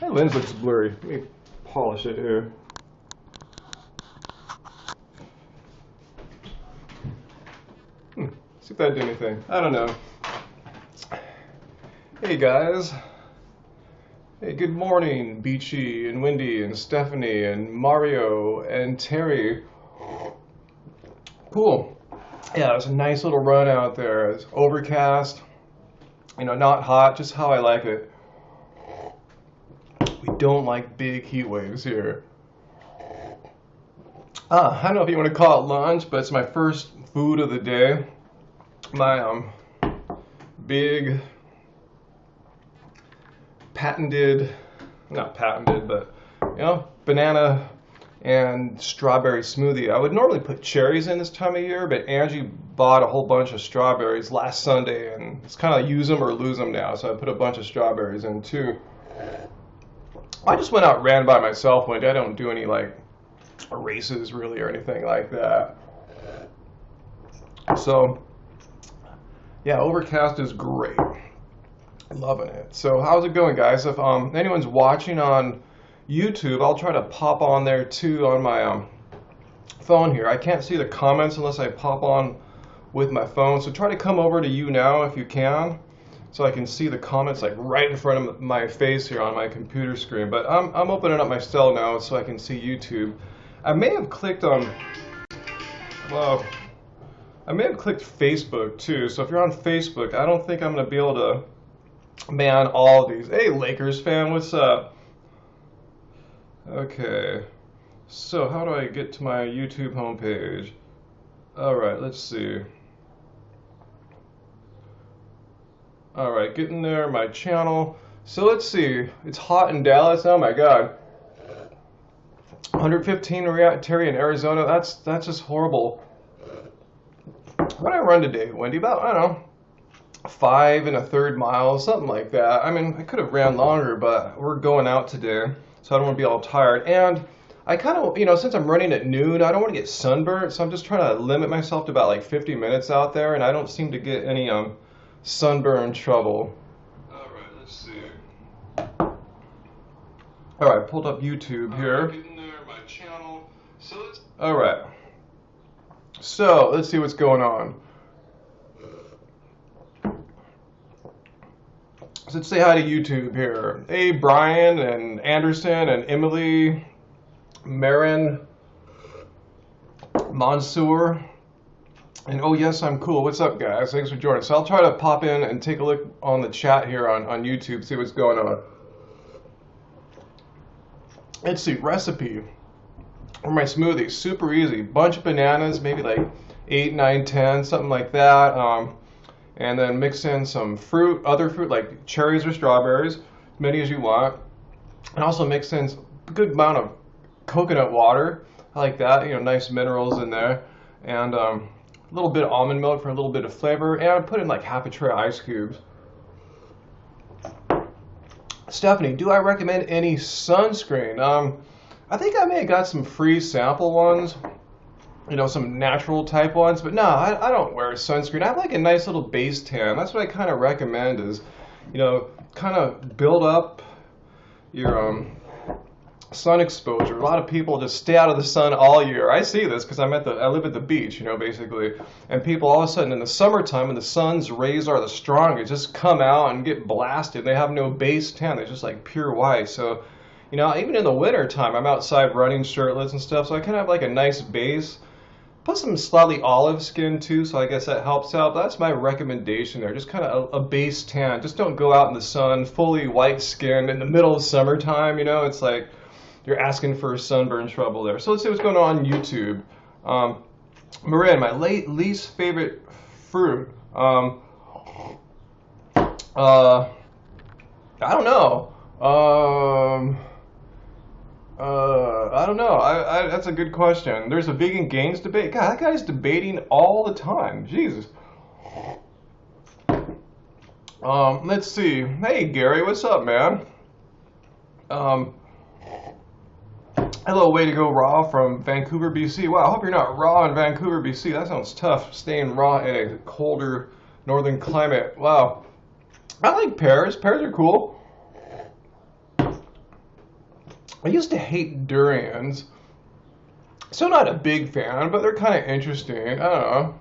My lens looks blurry. Let me polish it here. See if that did anything. I don't know. Hey guys. Hey, good morning, Beachy and Wendy and Stephanie and Mario and Terry. Cool. Yeah, it was a nice little run out there. It's overcast, you know, not hot, just how I like it. We don't like big heat waves here. I don't know if you want to call it lunch, but it's my first food of the day. My big not patented, but you know, banana and strawberry smoothie. I would normally put cherries in this time of year, but Angie bought a whole bunch of strawberries last Sunday, and it's kind of use them or lose them now, so I put a bunch of strawberries in too. I just went out and ran by myself one day. I don't do any like races really or anything like that. So yeah, overcast is great. Loving it. So how's it going, guys? If anyone's watching on YouTube, I'll try to pop on there too on my phone here. I can't see the comments unless I pop on with my phone, so try to come over to YouNow if you can, so I can see the comments like right in front of my face here on my computer screen. But I'm opening up my cell now so I can see YouTube. I may have clicked on, well, I may have clicked Facebook too, so if you're on Facebook, I don't think I'm going to be able to man all of these. Hey Lakers fan, what's up? Okay, so how do I get to my YouTube homepage? Alright, let's see. Alright, getting there, my channel. So let's see, it's hot in Dallas, oh my god. 115 Terry in Arizona, that's just horrible. What did I run today, Wendy? About, I don't know, 5 1/3 miles, something like that. I mean, I could have ran longer, but we're going out today, so I don't want to be all tired. And I kind of, you know, since I'm running at noon, I don't want to get sunburnt, so I'm just trying to limit myself to about like 50 minutes out there, and I don't seem to get any sunburn trouble. All right, let's see. All right, pulled up YouTube here. Getting there, my channel. So let's. All right. So let's see what's going on. So let's say hi to YouTube here. Hey, Brian and Anderson and Emily, Marin, Mansoor, and oh yes, I'm cool. What's up, guys? Thanks for joining. So I'll try to pop in and take a look on the chat here on YouTube, see what's going on. Let's see, recipe for my smoothie. Super easy. Bunch of bananas, maybe like 8, 9, 10, something like that. And then mix in some fruit, other fruit like cherries or strawberries, many as you want. And also mix in a good amount of coconut water. I like that, you know, nice minerals in there. And a little bit of almond milk for a little bit of flavor. And I put in like half a tray of ice cubes. Stephanie, do I recommend any sunscreen? I think I may have got some free sample ones. You know, some natural type ones, but no, I don't wear sunscreen. I have like a nice little base tan. That's what I kind of recommend is, you know, kind of build up your sun exposure. A lot of people just stay out of the sun all year. I see this because I live at the beach, you know, basically, and people all of a sudden in the summertime when the sun's rays are the strongest, just come out and get blasted. They have no base tan. They're just like pure white. So, you know, even in the winter time, I'm outside running shirtless and stuff, so I kind of have like a nice base. Put some slightly olive skin too, so I guess that helps out. But that's my recommendation there, just kind of a base tan. Just don't go out in the sun fully white skinned in the middle of summertime, you know, it's like you're asking for sunburn trouble there. So let's see what's going on YouTube. Marin, my least favorite fruit. I don't know. I don't know. That's a good question. There's a vegan gains debate. God, that guy's debating all the time. Jesus. Let's see. Hey, Gary, what's up, man? Hello, way to go raw from Vancouver, BC. Wow, I hope you're not raw in Vancouver, BC. That sounds tough, staying raw in a colder northern climate. Wow. I like pears. Pears are cool. I used to hate durians. Still not a big fan, but they're kind of interesting. I don't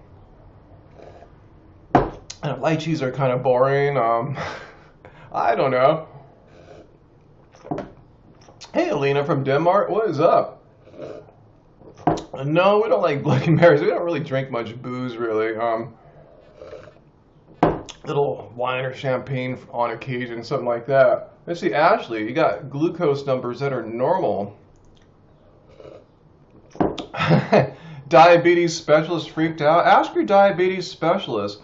know. Lychees are kind of boring. I don't know. Hey, Alina from Denmark, what is up? No, we don't like Bloody Marys. We don't really drink much booze, really. Little wine or champagne on occasion, something like that. Let's see, Ashley, you got glucose numbers that are normal. Diabetes specialist freaked out. Ask your diabetes specialist.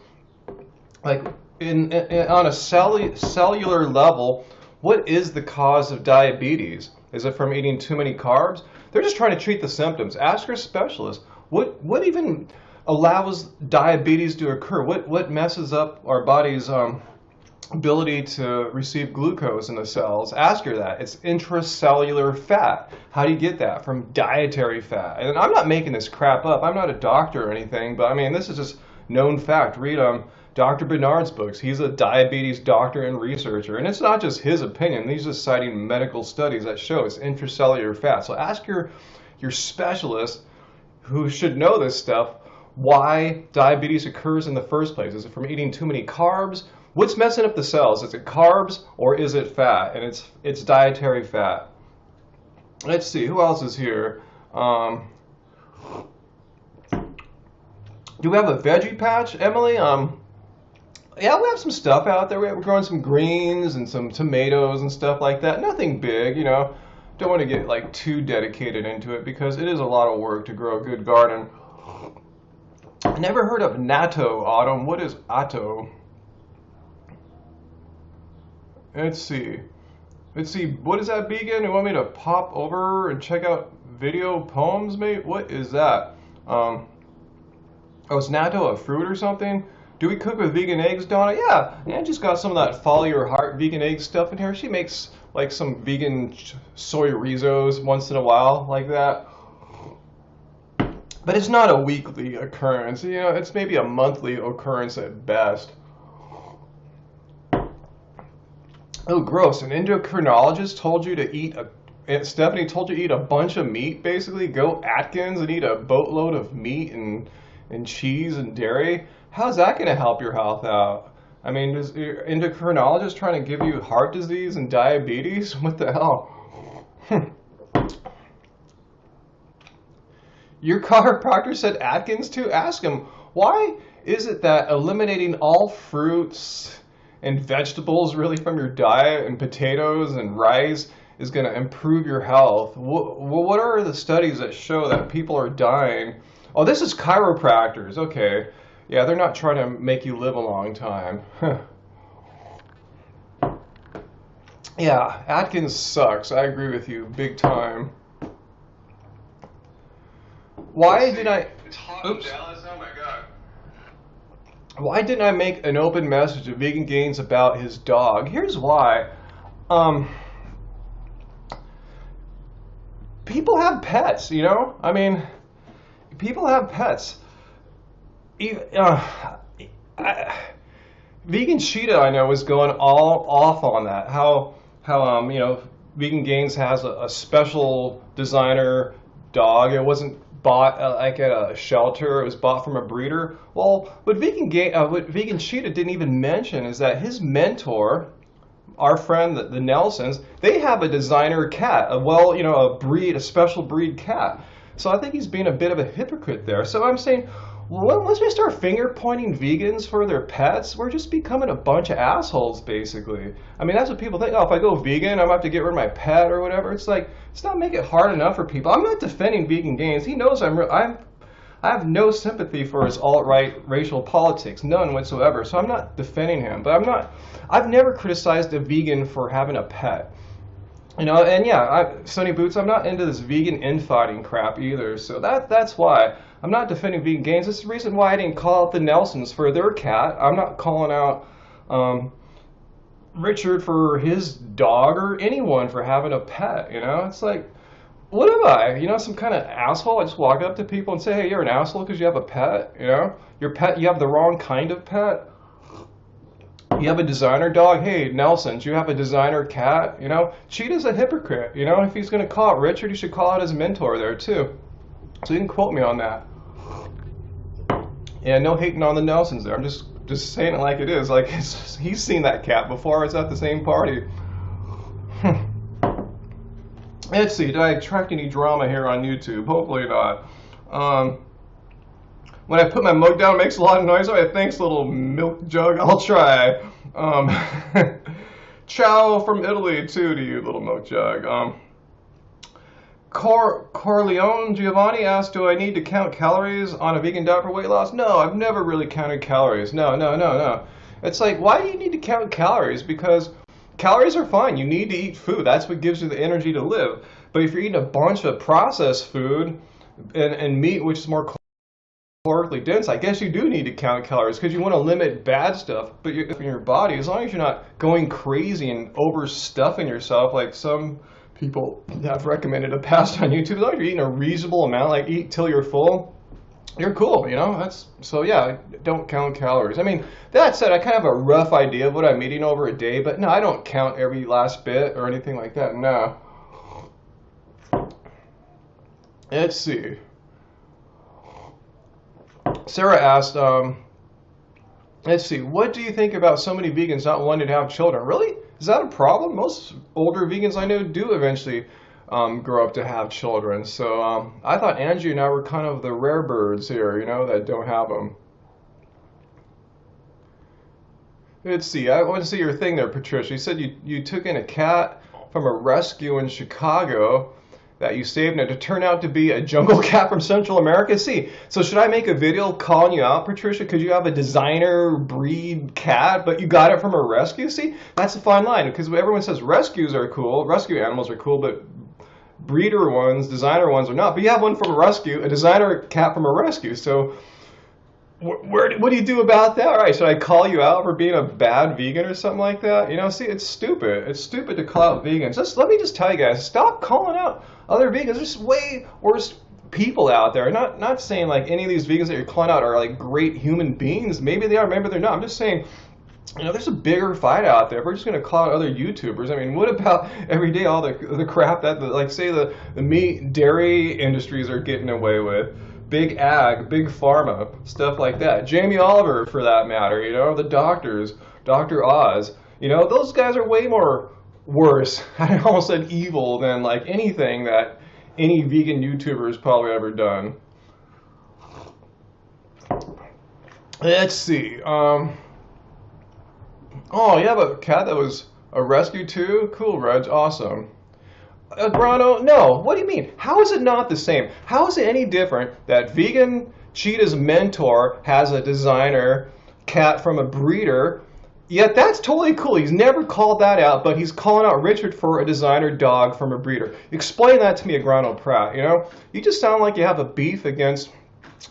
Like on a cellular level, what is the cause of diabetes? Is it from eating too many carbs? They're just trying to treat the symptoms. Ask your specialist. What even allows diabetes to occur? What messes up our body's ability to receive glucose in the cells? Ask her that. It's intracellular fat. How do you get that? From dietary fat. And I'm not making this crap up. I'm not a doctor or anything, but I mean, this is just known fact. Read Dr. Bernard's books. He's a diabetes doctor and researcher. And it's not just his opinion. He's just citing medical studies that show it's intracellular fat. So ask your specialist, who should know this stuff, why diabetes occurs in the first place. Is it from eating too many carbs? What's messing up the cells? Is it carbs or is it fat? And it's dietary fat. Let's see, who else is here? Do we have a veggie patch, Emily? Yeah, we have some stuff out there. We're growing some greens and some tomatoes and stuff like that. Nothing big, you know. Don't want to get like too dedicated into it because it is a lot of work to grow a good garden. Never heard of natto, Autumn. What is atto? Let's see. What is that, vegan? You want me to pop over and check out video poems, mate? What is that? Oh, is natto a fruit or something? Do we cook with vegan eggs, Donna? Yeah, Angie's got some of that Follow Your Heart vegan egg stuff in here. She makes like some vegan soy rissos once in a while, like that. But it's not a weekly occurrence. You know, it's maybe a monthly occurrence at best. Oh, gross. An endocrinologist told you to eat Stephanie told you to eat a bunch of meat, basically? Go Atkins and eat a boatload of meat and cheese and dairy? How's that going to help your health out? I mean, is your endocrinologist trying to give you heart disease and diabetes? What the hell? Your chiropractor said Atkins too? Ask him, why is it that eliminating all fruits and vegetables really from your diet and potatoes and rice is going to improve your health? What are the studies that show that people are dying? Oh, this is chiropractors. Okay. Yeah, they're not trying to make you live a long time. Yeah, Atkins sucks. I agree with you big time. Why did I... It's hot in Dallas. Oh my God. Why didn't I make an open message to Vegan Gains about his dog? Here's why. People have pets, you know? I mean, people have pets. Vegan Cheetah, I know, is going all off on that. How you know, Vegan Gains has a special designer dog. It wasn't bought like at a shelter. It was bought from a breeder. Well, what Vegan Cheetah didn't even mention is that his mentor, our friend, the Nelsons, they have a designer cat, a special breed cat. So I think he's being a bit of a hypocrite there. So I'm saying, once we start finger pointing vegans for their pets, we're just becoming a bunch of assholes, basically. I mean, that's what people think. Oh, if I go vegan, I'm gonna have to get rid of my pet or whatever. It's like, it's not making it hard enough for people. I'm not defending Vegan Gains. He knows I have no sympathy for his alt-right racial politics, none whatsoever. So I'm not defending him. But I've never criticized a vegan for having a pet. You know, and yeah, Sonny Boots, I'm not into this vegan infighting crap either. So that's why. I'm not defending Vegan Gains. This is the reason why I didn't call out the Nelsons for their cat. I'm not calling out Richard for his dog or anyone for having a pet. You know, it's like, what am I? You know, some kind of asshole? I just walk up to people and say, hey, you're an asshole because you have a pet. You know, your pet, you have the wrong kind of pet. You have a designer dog? Hey, Nelson, do you have a designer cat? You know, Cheetah's a hypocrite. You know, if he's going to call out Richard, he should call out his mentor there too. So you can quote me on that. Yeah, no hating on the Nelsons there. I'm just saying it like it is. Like he's seen that cat before. It's at the same party. Let's see. Did I attract any drama here on YouTube? Hopefully not. When I put my mug down, it makes a lot of noise. All right, thanks, little milk jug. I'll try. Ciao from Italy, too, to you, little milk jug. Corleone Giovanni asked, do I need to count calories on a vegan diet for weight loss? No, I've never really counted calories. No. It's like, why do you need to count calories? Because calories are fine. You need to eat food. That's what gives you the energy to live. But if you're eating a bunch of processed food and meat, which is more calorically dense, I guess you do need to count calories because you want to limit bad stuff. But in your body, as long as you're not going crazy and overstuffing yourself like some people have recommended a past on YouTube, as long as you're eating a reasonable amount, like eat till you're full, you're cool, you know? So yeah, don't count calories. I mean, that said, I kind of have a rough idea of what I'm eating over a day, but no, I don't count every last bit or anything like that, no. Let's see. Sarah asked, let's see, what do you think about so many vegans not wanting to have children? Really? Is that a problem? Most older vegans I know do eventually grow up to have children. So I thought Angie and I were kind of the rare birds here, you know, that don't have them. Let's see, I want to see your thing there, Patricia. You said you took in a cat from a rescue in Chicago that you saved, and it turned out to be a jungle cat from Central America. See, so should I make a video calling you out, Patricia, because you have a designer breed cat, but you got it from a rescue? See, that's a fine line, because everyone says rescues are cool, rescue animals are cool, but breeder ones, designer ones are not. But you have one from a rescue, a designer cat from a rescue. So what do you do about that? All right, should I call you out for being a bad vegan or something like that? You know, see, it's stupid. It's stupid to call out vegans. Let me just tell you guys, stop calling out other vegans. There's way worse people out there. Not saying like any of these vegans that you're calling out are like great human beings. Maybe they are, maybe they're not. I'm just saying, you know, there's a bigger fight out there. If we're just going to call out other YouTubers, I mean, what about every day all the crap that, like, say the meat, dairy industries are getting away with? Big ag, big pharma, stuff like that. Jamie Oliver, for that matter, you know, the doctors, Dr. Oz, you know, those guys are way more worse, I almost said evil, than like anything that any vegan YouTuber has probably ever done. Let's see. Oh, you have a cat that was a rescue too? Cool, Reg, awesome. Grano, no. What do you mean? How is it not the same? How is it any different that vegan Cheetah's mentor has a designer cat from a breeder? Yet that's totally cool. He's never called that out, but he's calling out Richard for a designer dog from a breeder. Explain that to me, Grano Pratt. You know, you just sound like you have a beef against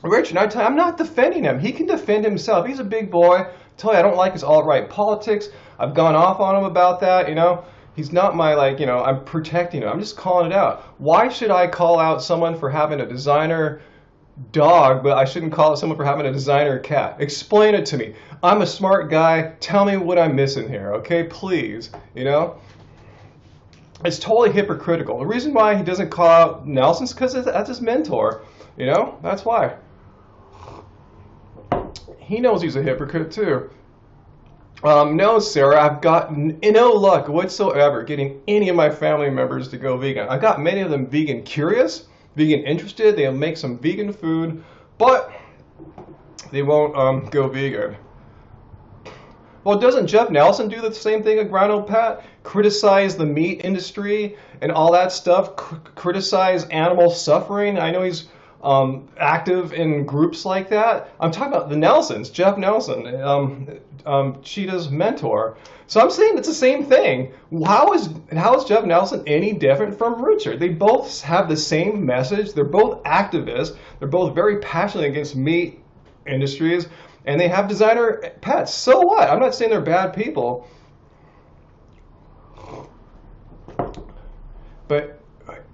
Richard. I tell you, I'm not defending him. He can defend himself. He's a big boy. I tell you, I don't like his alt-right politics. I've gone off on him about that. You know. He's not my, like, you know, I'm protecting him. I'm just calling it out. Why should I call out someone for having a designer dog, but I shouldn't call out someone for having a designer cat? Explain it to me. I'm a smart guy. Tell me what I'm missing here, okay? Please, you know? It's totally hypocritical. The reason why he doesn't call out Nelson's because that's his mentor, you know? That's why. He knows he's a hypocrite, too. No, Sarah, I've got no luck whatsoever getting any of my family members to go vegan. I got many of them vegan curious, vegan interested. They'll make some vegan food, but they won't go vegan. Well, doesn't Jeff Nelson do the same thing at Grano Pat? Criticize the meat industry and all that stuff? Criticize animal suffering? I know he's active in groups like that. I'm talking about the Nelsons, Jeff Nelson, Cheetah's mentor. So I'm saying it's the same thing. How is Jeff Nelson any different from Richard? They both have the same message. They're both activists. They're both very passionate against meat industries, and they have designer pets. So what? I'm not saying they're bad people. But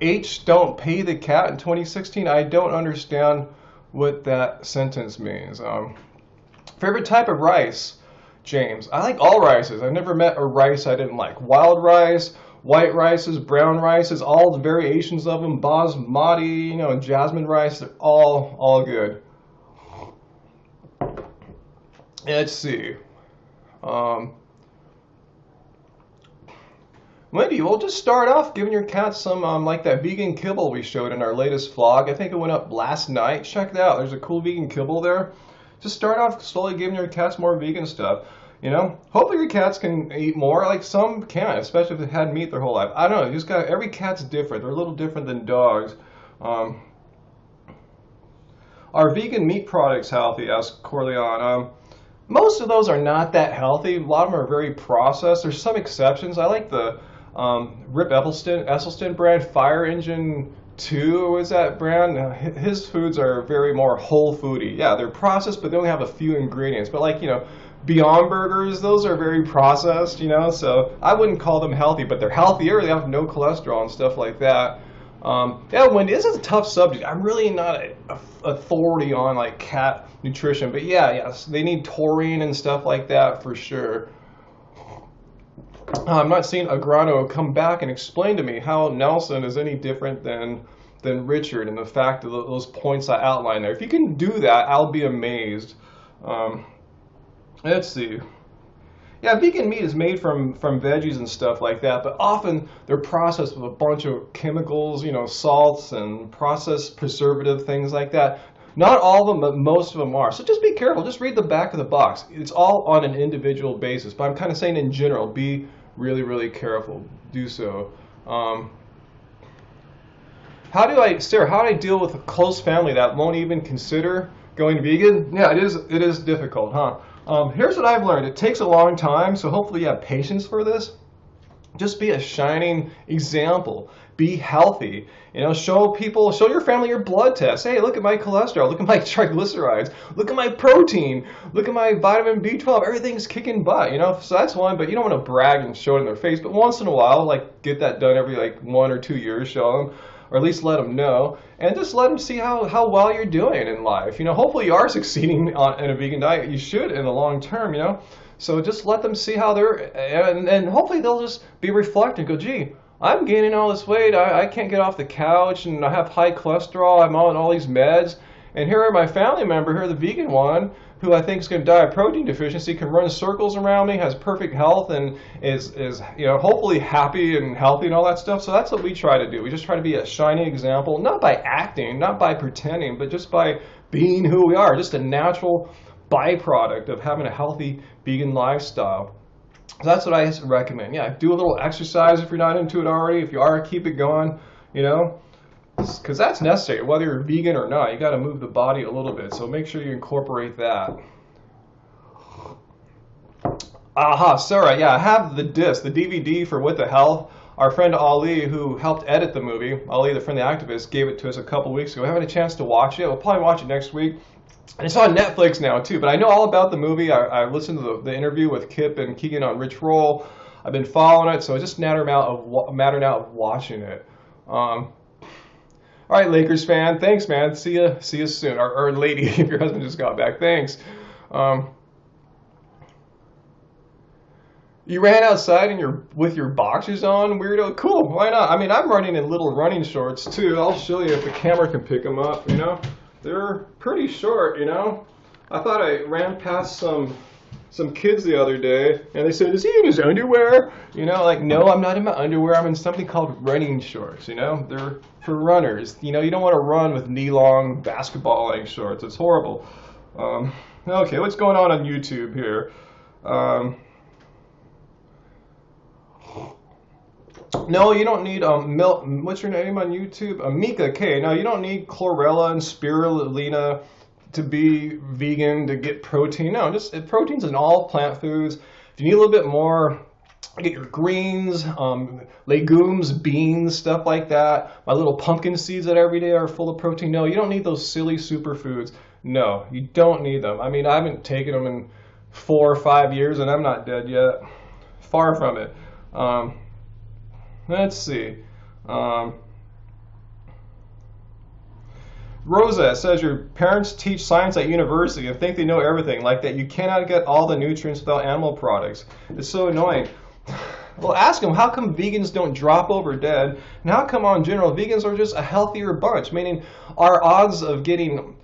H don't pay the cat in 2016. I don't understand what that sentence means. Favorite type of rice? James. I like all rices. I've never met a rice I didn't like. Wild rice, white rices, brown rices, all the variations of them, basmati, jasmine rice, they're all good. Let's see. Wendy, we'll just start off giving your cat some like that vegan kibble we showed in our latest vlog. I think it went up last night. Check it out. There's a cool vegan kibble there. Just start off slowly giving your cats more vegan stuff. Hopefully your cats can eat more. Like some can't, especially if they've had meat their whole life. I don't know. You just got every cat's different. They're a little different than dogs. Are vegan meat products healthy? Asked Corleone. Most of those are not that healthy. A lot of them are very processed. There's some exceptions. I like the Rip Esselstyn brand, Fire Engine 2 is that brand. His foods are very more whole foody. Yeah, they're processed, but they only have a few ingredients. But like, Beyond Burgers, those are very processed, so I wouldn't call them healthy, but they're healthier. They have no cholesterol and stuff like that. Yeah, Wendy, this is a tough subject. I'm really not an authority on like cat nutrition, but yes, they need taurine and stuff like that for sure. I'm not seeing Agrano come back and explain to me how Nelson is any different than Richard and the fact of those points I outlined there. If you can do that, I'll be amazed. Let's see. Yeah, vegan meat is made from veggies and stuff like that, but often they're processed with a bunch of chemicals, salts and processed preservative things like that. Not all of them, but most of them are. So just be careful. Just read the back of the box. It's all on an individual basis, but I'm kind of saying in general, be really, really careful. Do so. Sarah, how do I deal with a close family that won't even consider going vegan? Yeah, it is difficult, huh? Here's what I've learned. It takes a long time, so hopefully you have patience for this. Just be a shining example. Be healthy. Show your family your blood tests. Hey, look at my cholesterol. Look at my triglycerides. Look at my protein. Look at my vitamin B12. Everything's kicking butt, So that's one, but you don't want to brag and show it in their face. But once in a while, like get that done every 1 or 2 years, show them. Or at least let them know, and just let them see how well you're doing in life. Hopefully you are succeeding in a vegan diet. You should in the long term, So just let them see how they're, and hopefully they'll just be reflecting, go, gee, I'm gaining all this weight. I can't get off the couch, and I have high cholesterol. I'm on all these meds, and here are my family member here, the vegan one, who I think is going to die of protein deficiency, can run circles around me, has perfect health, and is hopefully happy and healthy and all that stuff. So that's what we try to do. We just try to be a shining example, not by acting, not by pretending, but just by being who we are, just a natural byproduct of having a healthy vegan lifestyle. So that's what I recommend. Yeah, do a little exercise if you're not into it already. If you are, keep it going, because that's necessary. Whether you're vegan or not, you got to move the body a little bit. So make sure you incorporate that. Aha, Sarah, yeah, I have the disc, the DVD for What the Health. Our friend Ali, who helped edit the movie, Ali, the friendly activist, gave it to us a couple weeks ago. We haven't had a chance to watch it. We'll probably watch it next week. And it's on Netflix now, too. But I know all about the movie. I listened to the interview with Kip and Keegan on Rich Roll. I've been following it, so it's just a matter now of watching it. All right, Lakers fan. Thanks, man. See you soon. Or lady, if your husband just got back. Thanks. You ran outside with your boxers on, weirdo. Cool. Why not? I mean, I'm running in little running shorts too. I'll show you if the camera can pick them up. They're pretty short. I thought I ran past some kids the other day, and they said, "Is he in his underwear?" No, I'm not in my underwear. I'm in something called running shorts. They're for runners. You don't want to run with knee-long basketball-length shorts. It's horrible. Okay, what's going on YouTube here? No, you don't need milk. What's your name on YouTube? Mika K. No, you don't need chlorella and spirulina to be vegan to get protein. No, just protein's in all plant foods. If you need a little bit more, get your greens, legumes, beans, stuff like that. My little pumpkin seeds that every day are full of protein. No, you don't need those silly superfoods. No, you don't need them. I mean, I haven't taken them in 4 or 5 years, and I'm not dead yet. Far from it. Let's see. Rosa says your parents teach science at university and think they know everything, like that you cannot get all the nutrients without animal products. It's so annoying. Well, ask them, how come vegans don't drop over dead? And how come, in general, vegans are just a healthier bunch? Meaning, our odds of getting,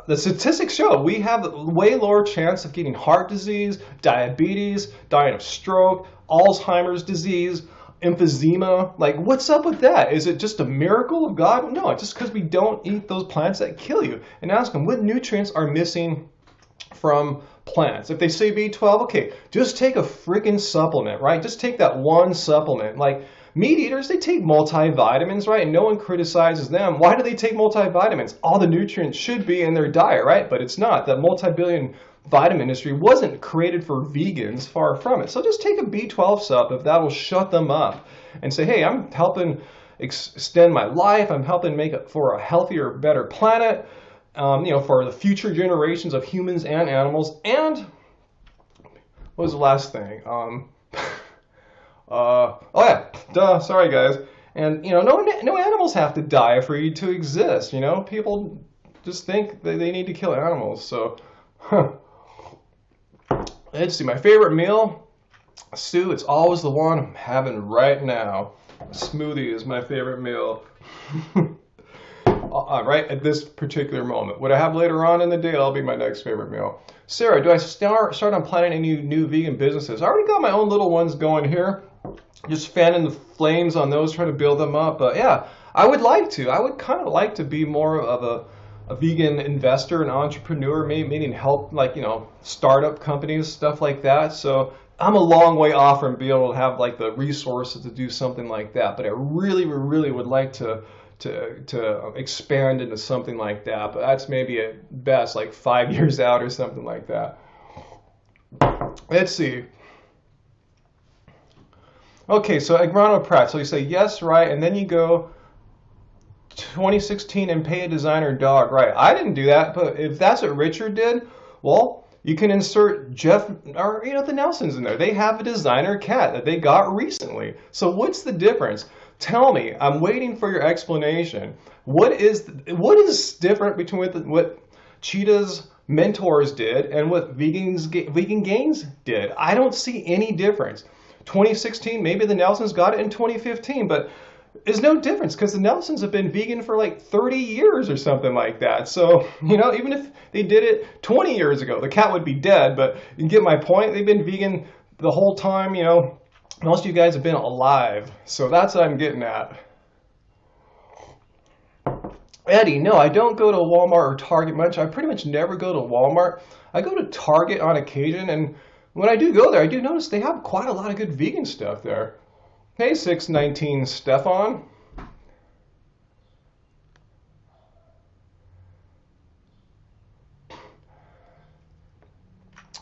the statistics show we have a way lower chance of getting heart disease, diabetes, dying of stroke, Alzheimer's disease, emphysema. Like, what's up with that? Is it just a miracle of God? No, it's just because we don't eat those plants that kill you. And ask them, what nutrients are missing from plants? If they say B12, okay, just take a freaking supplement, right? Just take that one supplement. Like, meat eaters, they take multivitamins, right? And no one criticizes them. Why do they take multivitamins? All the nutrients should be in their diet, right? But it's not. The multi-billion vitamin industry wasn't created for vegans, far from it. So just take a B12 sub if that'll shut them up and say, hey, I'm helping extend my life. I'm helping make it for a healthier, better planet, for the future generations of humans and animals. And what was the last thing? Sorry guys. And no animals have to die for you to exist. People just think that they need to kill animals. So, let's see. My favorite meal, Sue. It's always the one I'm having right now. Smoothie is my favorite meal. Right at this particular moment. What I have later on in the day, that'll be my next favorite meal. Sarah, do I start on planning any new vegan businesses? I already got my own little ones going here. Just fanning the flames on those, trying to build them up. But yeah, I would like to. I would kind of like to be more of a vegan investor, an entrepreneur, meaning help, startup companies, stuff like that. So I'm a long way off from being able to have the resources to do something like that. But I really, really would like to expand into something like that, but that's maybe at best 5 years out or something like that. Let's see. Okay, so Agrano Pratt. So you say yes, right, and then you go 2016 and pay a designer dog, right? I didn't do that, but if that's what Richard did, well, you can insert Jeff or the Nelsons in there. They have a designer cat that they got recently. So what's the difference? Tell me. I'm waiting for your explanation. What is different between what Cheetah's mentors did and what Vegan Gains did? I don't see any difference. 2016, maybe the Nelsons got it in 2015, but there's no difference because the Nelsons have been vegan for 30 years or something like that. So, even if they did it 20 years ago, the cat would be dead, but you get my point. They've been vegan the whole time, Most of you guys have been alive, so that's what I'm getting at. Eddie, no, I don't go to Walmart or Target much. I pretty much never go to Walmart. I go to Target on occasion, and when I do go there, I do notice they have quite a lot of good vegan stuff there. Hey, 619 Stefan.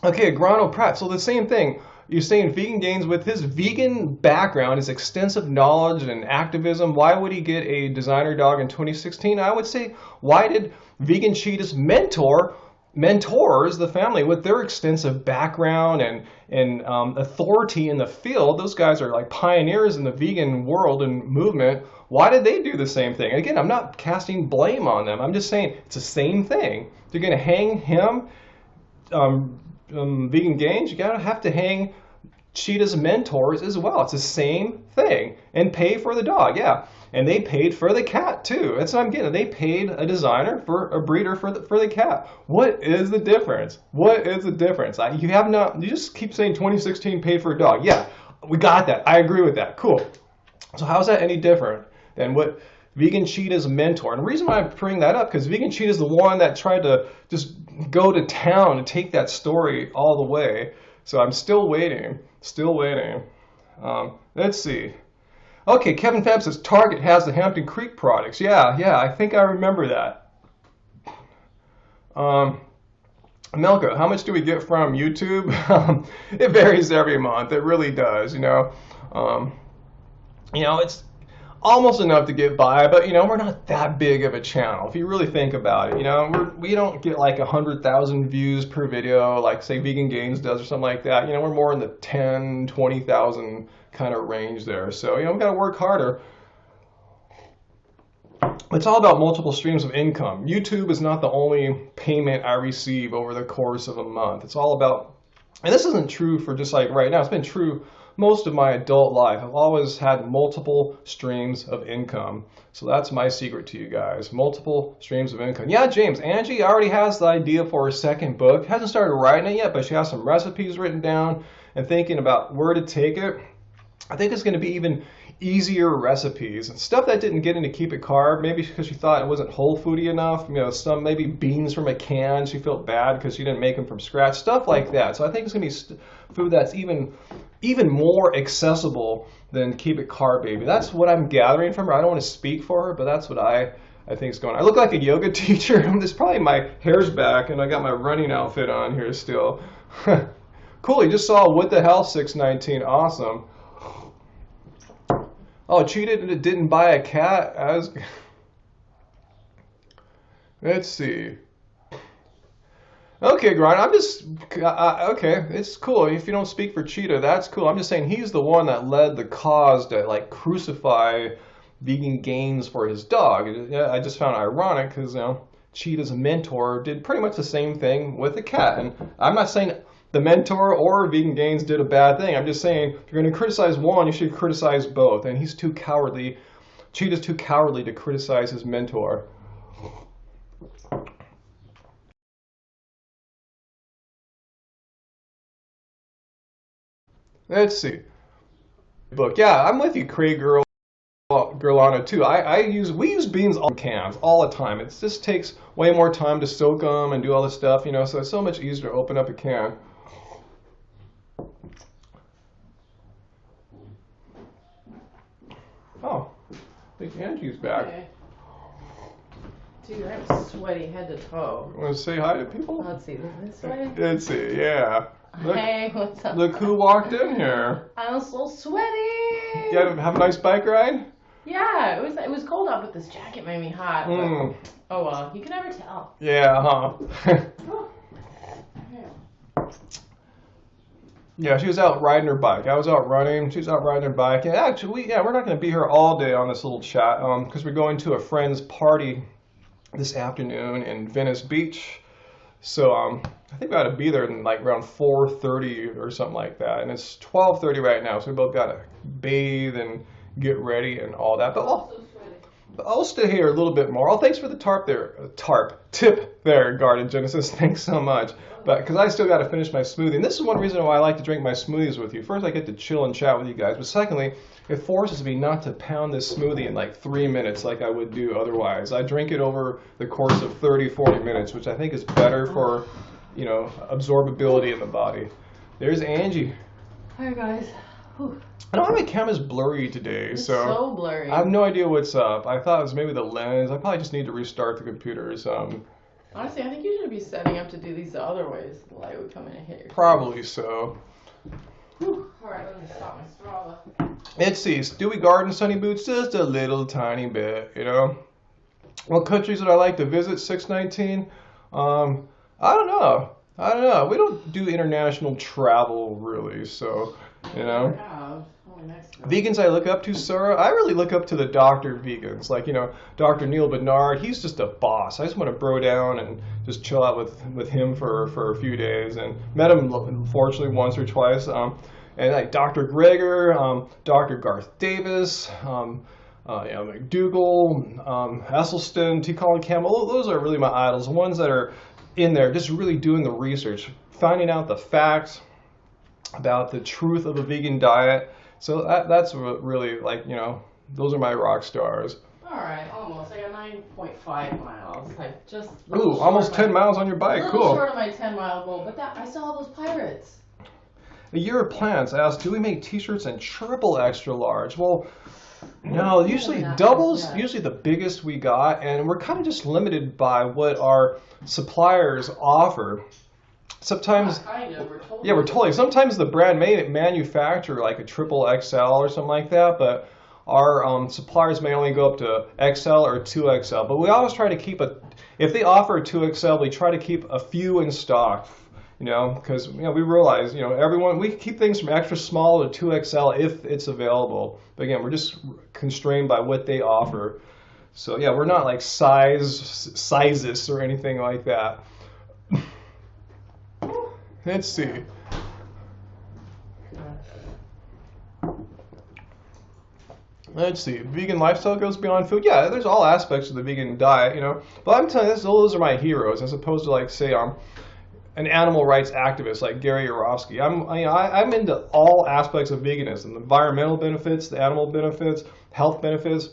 Okay, Grano Pratt, so the same thing. You're saying Vegan Gains, with his vegan background, his extensive knowledge and activism, why would he get a designer dog in 2016? I would say, why did Vegan Cheetah's mentors the family with their extensive background and authority in the field? Those guys are pioneers in the vegan world and movement. Why did they do the same thing? Again, I'm not casting blame on them. I'm just saying it's the same thing. You're going to hang him, Vegan Gains, you have to hang Cheetah's mentors as well. It's the same thing. And pay for the dog, yeah. And they paid for the cat too. That's what I'm getting. They paid a designer for a breeder for the cat. What is the difference? What is the difference? You just keep saying 2016 paid for a dog. Yeah, we got that. I agree with that. Cool. So how's that any different than what Vegan Cheetah's mentor? And the reason why I bring that up, because Vegan Cheetah's the one that tried to just go to town and take that story all the way. So I'm still waiting. Let's see. Okay, Kevin Fab says Target has the Hampton Creek products. Yeah, I think I remember that. Melka, how much do we get from YouTube? It varies every month. It really does, it's almost enough to get by, but we're not that big of a channel. If you really think about it, we don't get 100,000 views per video like say Vegan Gains does or something like that. We're more in the 10, 20,000 kind of range there. So we've got to work harder. it's all about multiple streams of income. YouTube is not the only payment I receive over the course of a month. It's all about, and this isn't true for just like right now, it's been true most of my adult life. I've always had multiple streams of income. So that's my secret to you guys. Multiple streams of income. Yeah, James, Angie already has the idea for her second book. Hasn't started writing it yet, but she has some recipes written down and thinking about where to take it. I think it's going to be even easier recipes and stuff that didn't get into Keep It Carb, maybe because she thought it wasn't whole foody enough. You know, some maybe beans from a can. She felt bad because she didn't make them from scratch. Stuff like that. So I think it's going to be food that's even more accessible than Keep It Carb Baby. That's what I'm gathering from her. I don't want to speak for her, but that's what I think is going on. I look like a yoga teacher. This probably my hair's back and I got my running outfit on here still. Cool, you just saw What the Hell 619. Awesome. Oh, cheated and it didn't buy a cat? Let's see. Okay, Grind, I'm just, okay, it's cool. If you don't speak for Cheetah, that's cool. I'm just saying he's the one that led the cause to, like, crucify vegan gains for his dog. I just found it ironic because, you know, Cheetah's mentor did pretty much the same thing with a cat. And I'm not saying the mentor or vegan gains did a bad thing. I'm just saying if you're going to criticize one, you should criticize both. And he's too cowardly. Cheetah's too cowardly to criticize his mentor. Let's see. Book. Yeah, I'm with you, Craig Girlano too. We use beans on cans all the time. It just takes way more time to soak them and do all this stuff, you know. So it's so much easier to open up a can. Oh, I think Angie's back. Okay. Dude, I'm sweaty head to toe. Want to say hi to people? Let's see, this way? Let's see, yeah. Look, Hey, what's up? look who walked in here. I'm so sweaty. You have a nice bike ride? Yeah, it was cold out, but this jacket made me hot. Mm. Oh well, you can never tell. Yeah, huh? Yeah, she was out riding her bike. I was out running. She was out riding her bike. And actually, we're not going to be here all day on this little chat because we're going to a friend's party this afternoon in Venice Beach. So I think we ought to be there in like around 4:30 or something like that. And it's 12:30 right now, so we both got to bathe and get ready and all that. But I'll stay here a little bit more. Oh, thanks for the tip there, Garden Genesis. Thanks so much. But because I still got to finish my smoothie, and this is one reason why I like to drink my smoothies with you. First, I get to chill and chat with you guys, but secondly, it forces me not to pound this smoothie in like 3 minutes like I would do otherwise. I drink it over the course of 30, 40 minutes, which I think is better for, you know, absorbability in the body. There's Angie. Hi guys. Whew. I know my camera's blurry today, It's so blurry. I have no idea what's up. I thought it was maybe the lens. I probably just need to restart the computer or something. Honestly, I think you should be setting up to do these the other ways. The light would come in and hit your face. Probably so. Alright, let me stop my straw. Let's see. Do we garden, Sunny Boots? Just a little tiny bit, you know. What countries would I like to visit? 619. I don't know. We don't do international travel really, so you know. Vegans I look up to, Sarah. I really look up to the doctor vegans, like, you know, Dr. Neil Bernard. He's just a boss. I just want to bro down and just chill out with him for a few days. And met him, unfortunately, once or twice. And like Dr. Greger, Dr. Garth Davis, McDougall, Esselstyn, T. Colin Campbell. Those are really my idols. The ones that are in there just really doing the research, finding out the facts about the truth of a vegan diet. So that's really, like, you know, those are my rock stars. Alright, almost. I got 9.5 miles. I just Ooh, almost 10 miles on your bike. A Cool. little short of my 10-mile goal, but I saw all those pirates. A Year of Plants asked, do we make t-shirts in triple extra large? Well, no, usually doubles, usually the biggest we got, and we're kind of just limited by what our suppliers offer. Sometimes, we're totally. Sometimes the brand may manufacture like a triple XL or something like that, but our suppliers may only go up to XL or 2XL. But we always try to keep if they offer a 2XL, we try to keep a few in stock, you know, because, you know, we realize, you know, we keep things from extra small to 2XL if it's available. But again, we're just constrained by what they offer. So yeah, we're not like sizes or anything like that. Let's see. Let's see. Vegan lifestyle goes beyond food. Yeah, there's all aspects of the vegan diet, you know. But I'm telling you, those are my heroes, as opposed to like say an animal rights activist like Gary Yourofsky. I'm into all aspects of veganism: the environmental benefits, the animal benefits, health benefits.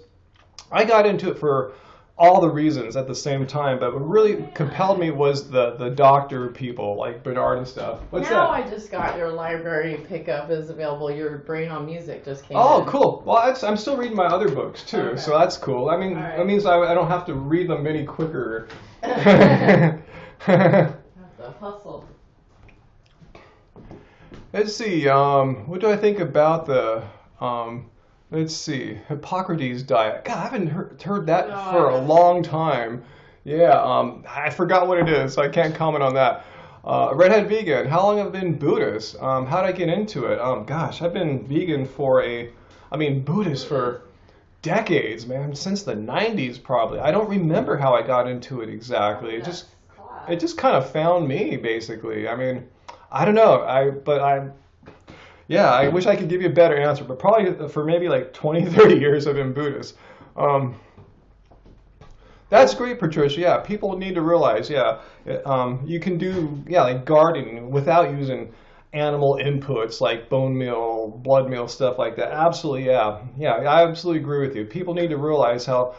I got into it for all the reasons at the same time, but what really compelled me was the doctor people like Bernard and stuff. What's now that? I just got your library pickup is available. Your Brain on Music just came Oh, in. cool. Well, I'm still reading my other books too, Okay. so that's cool. I mean, All right. that means I don't have to read them any quicker. The hustle. Let's see. What do I think about the? Let's see. Hippocrates diet. God, I haven't heard that for a long time. Yeah. I forgot what it is, so I can't comment on that. Redhead vegan. How long have I been Buddhist? How did I get into it? Gosh, I've been vegan Buddhist for decades, man. Since the '90s, probably. I don't remember how I got into it exactly. It just kind of found me, basically. I mean, I don't know. I wish I could give you a better answer, but probably for maybe like 20, 30 years I've been Buddhist. That's great, Patricia. Yeah, people need to realize, you can do, like gardening without using animal inputs like bone meal, blood meal, stuff like that. Absolutely, yeah. Yeah, I absolutely agree with you. People need to realize how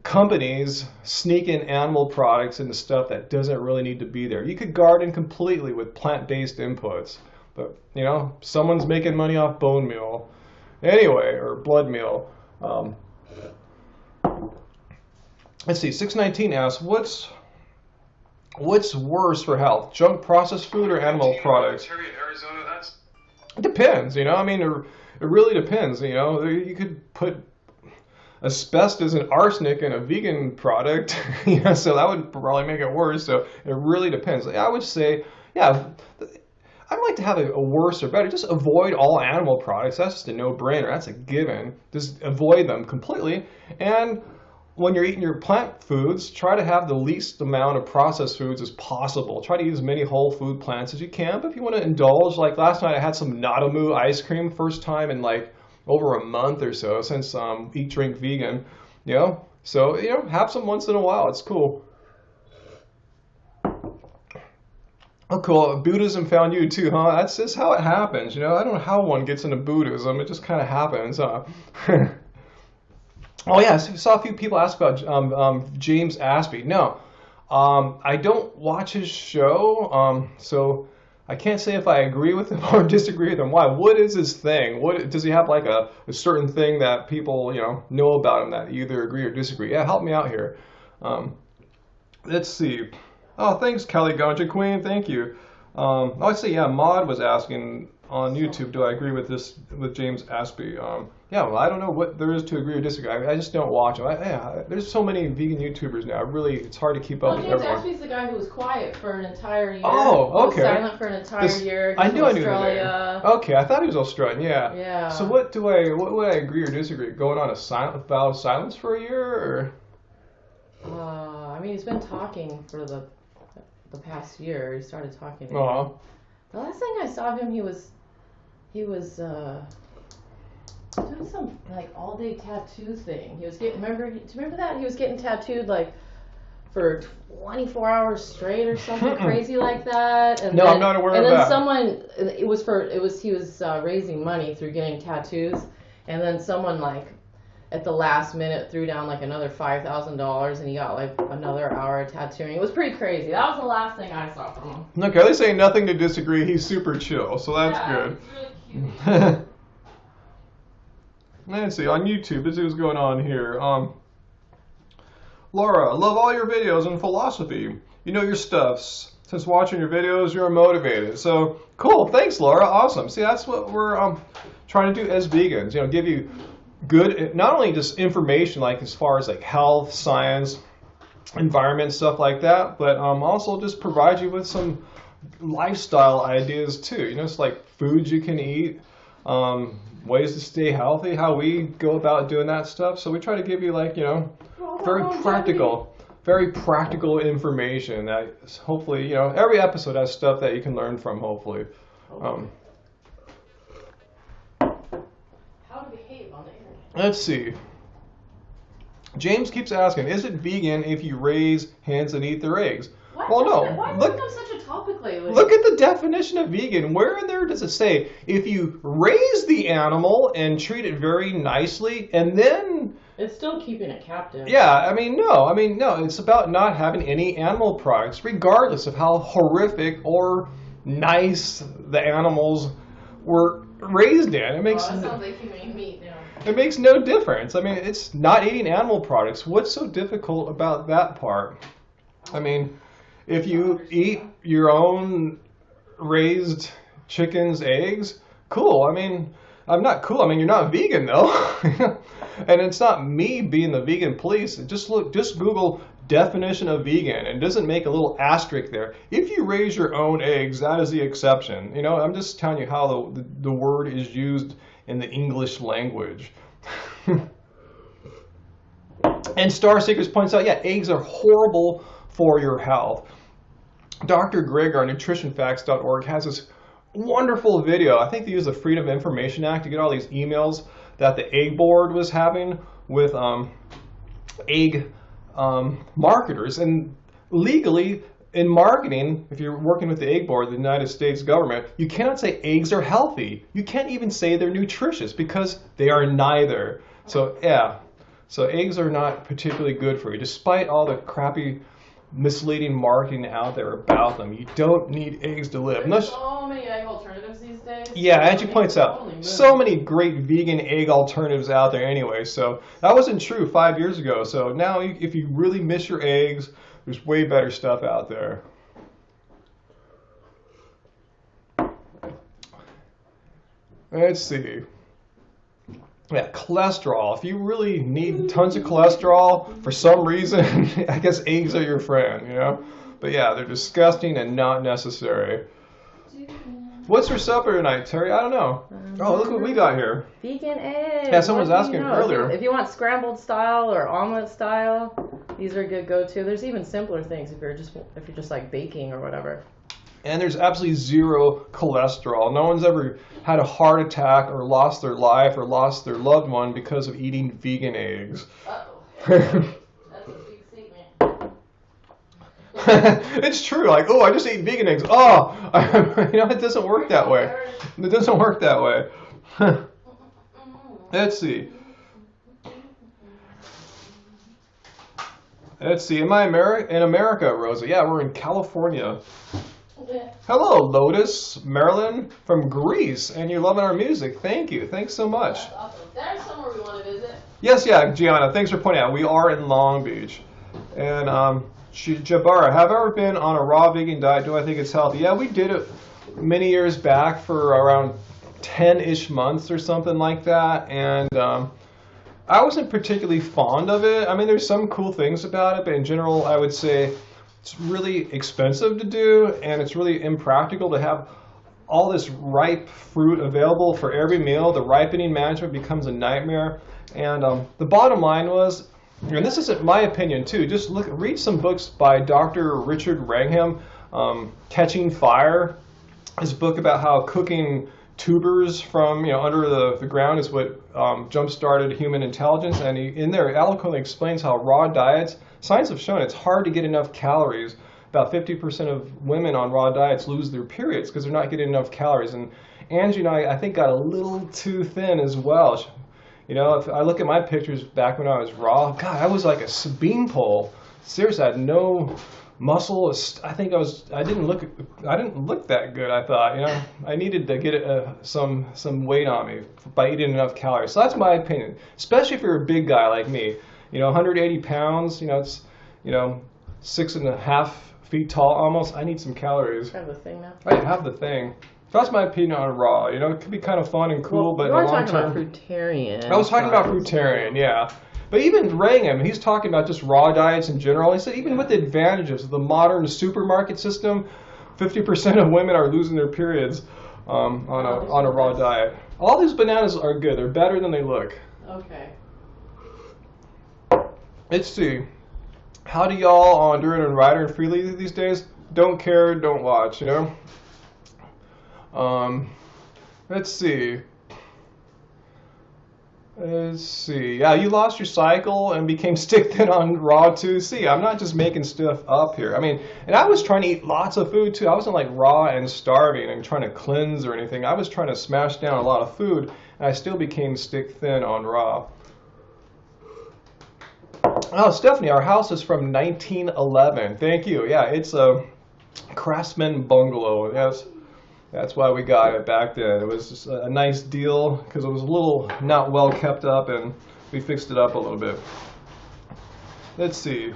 companies sneak in animal products into stuff that doesn't really need to be there. You could garden completely with plant-based inputs, but you know, someone's making money off bone meal anyway, or blood meal. Let's see. 619 asks, what's worse for health, junk processed food or animal products? It depends. You know, I mean, it really depends. You know, you could put asbestos and arsenic in a vegan product, you know, so that would probably make it worse. So it really depends. I would say, yeah, I'd like to have a worse or better. Just avoid all animal products. That's just a no-brainer. That's a given. Just avoid them completely. And when you're eating your plant foods, try to have the least amount of processed foods as possible. Try to use as many whole food plants as you can. But if you want to indulge, like last night I had some Nadamu ice cream, first time in like over a month or so since Eat Drink Vegan, you know. So, you know, have some once in a while. It's cool. Oh, cool. Buddhism found you too, huh? That's just how it happens, you know. I don't know how one gets into Buddhism. It just kind of happens, huh? Oh yeah, so I saw a few people ask about James Aspie. No, I don't watch his show, so I can't say if I agree with him or disagree with him. Why? What is his thing? What does he have, like a certain thing that people know about him that you either agree or disagree? Yeah, help me out here. Let's see. Oh, thanks, Kelly Ganja Queen. Thank you. Let's see. Yeah, Maud was asking on YouTube, do I agree with James Aspie? Yeah, well, I don't know what there is to agree or disagree. I just don't watch them. There's so many vegan YouTubers now. Really, it's hard to keep up with everyone. James Aspie's the guy who was quiet for an entire year. Oh, okay. He was silent for an entire year. I knew Australia. I knew that. Okay, I thought he was Australian. Yeah. Yeah. So what would I agree or disagree? Going on a vow of silence for a year, or? I mean, he's been talking for the past year. He started talking. Uh-huh. The last thing I saw of him, he was doing some like all day tattoo thing. He was getting remember that he was getting tattooed like for 24 hours straight or something crazy like that. And no, then, I'm not aware of that. And then he was raising money through getting tattoos, and then someone like at the last minute threw down like another $5,000 and he got like another hour of tattooing. It was pretty crazy. That was the last thing I saw from him. Okay, they say nothing to disagree. He's super chill, so that's good. He's really cute. Let's see, on YouTube, let's see what's going on here. Laura, love all your videos on philosophy. You know your stuffs. Since watching your videos, you're motivated. So, cool. Thanks, Laura. Awesome. See, that's what we're trying to do as vegans. Give you good, not only just information, like as far as like health, science, environment, stuff like that, but also just provide you with some lifestyle ideas too. It's like foods you can eat. ways to stay healthy, how we go about doing that stuff. So we try to give you like, very practical information that hopefully, every episode has stuff that you can learn from, hopefully. How to behave on the internet. Let's see. James keeps asking, is it vegan if you raise hens and eat their eggs? What? Well, no. Why has it become such a topic lately? Look at the definition of vegan. Where in there does it say if you raise the animal and treat it very nicely and then... It's still keeping it captive. Yeah, no. It's about not having any animal products, regardless of how horrific or nice the animals were raised in. That sounds like humane meat now. It makes no difference. I mean, it's not eating animal products. What's so difficult about that part? I mean, if you eat your own raised chicken's eggs, cool. I mean, I'm not cool. I mean, you're not vegan though. And it's not me being the vegan police. Just Google definition of vegan, and it doesn't make a little asterisk there. If you raise your own eggs, that is the exception. I'm just telling you how the word is used in the English language. And Star Seekers points out, yeah, eggs are horrible for your health. Dr. Greg, our nutritionfacts.org, has this wonderful video. I think they use the Freedom of Information Act to get all these emails that the egg board was having with egg marketers. And legally, in marketing, if you're working with the egg board, the United States government, you cannot say eggs are healthy. You can't even say they're nutritious because they are neither. So yeah, so eggs are not particularly good for you, despite all the crappy, misleading marketing out there about them. You don't need eggs to live. There's so many egg alternatives these days. Yeah, as she points out, so many great vegan egg alternatives out there anyway. So that wasn't true 5 years ago. So now if you really miss your eggs, there's way better stuff out there. Let's see. Yeah, cholesterol. If you really need tons of cholesterol for some reason, I guess eggs are your friend, But yeah, they're disgusting and not necessary. What's for supper tonight, Terry? I don't know. Oh, look what we got here. Vegan eggs. Yeah, someone was asking earlier. If you want scrambled style or omelet style, these are a good go-to. There's even simpler things if you're just like baking or whatever. And there's absolutely zero cholesterol. No one's ever had a heart attack or lost their life or lost their loved one because of eating vegan eggs. Uh-oh. That's a big statement. It's true. Like, I just ate vegan eggs. Oh, it doesn't work that way. It doesn't work that way. Let's see. Am I in America, Rosa? Yeah, we're in California. Hello, Lotus, Marilyn from Greece, and you're loving our music. Thank you. Thanks so much. That's awesome. There's somewhere we want to visit. Yes, yeah, Gianna, thanks for pointing out. We are in Long Beach. And Jabara, have I ever been on a raw vegan diet? Do I think it's healthy? Yeah, we did it many years back for around 10-ish months or something like that. And I wasn't particularly fond of it. I mean, there's some cool things about it, but in general, I would say it's really expensive to do, and it's really impractical to have all this ripe fruit available for every meal. The ripening management becomes a nightmare. And the bottom line was, and this isn't my opinion too, just read some books by Dr. Richard Wrangham, Catching Fire. His book about how cooking tubers from under the ground is what jump-started human intelligence. And he, in there, eloquently explains how raw diets, science have shown it's hard to get enough calories. About 50% of women on raw diets lose their periods because they're not getting enough calories. And Angie and I think, got a little too thin as well. If I look at my pictures back when I was raw, God, I was like a beanpole. Seriously, I had no muscle. I think I didn't look that good. I thought, I needed to get some weight on me by eating enough calories. So that's my opinion. Especially if you're a big guy like me, 180 pounds. It's 6.5 feet tall almost. I need some calories. Have the thing now. I have the thing. That's my opinion on raw. It could be kind of fun and cool, but in the long term. You were talking about fruitarian. I was talking about fruitarian, yeah. But even Wrangham, he's talking about just raw diets in general. He said even with the advantages of the modern supermarket system, 50% of women are losing their periods on a raw diet. All these bananas are good. They're better than they look. Okay. Let's see. How do y'all on Durin and Ryder and Freely these days? Don't care, don't watch, you know? Let's see. Let's see. Yeah, you lost your cycle and became stick thin on raw too. See, I'm not just making stuff up here. I mean, and I was trying to eat lots of food too. I wasn't like raw and starving and trying to cleanse or anything. I was trying to smash down a lot of food, and I still became stick thin on raw. Oh, Stephanie, our house is from 1911. Thank you. Yeah, it's a Craftsman bungalow. That's why we got it back then. It was just a nice deal because it was a little not well kept up, and we fixed it up a little bit. Let's see.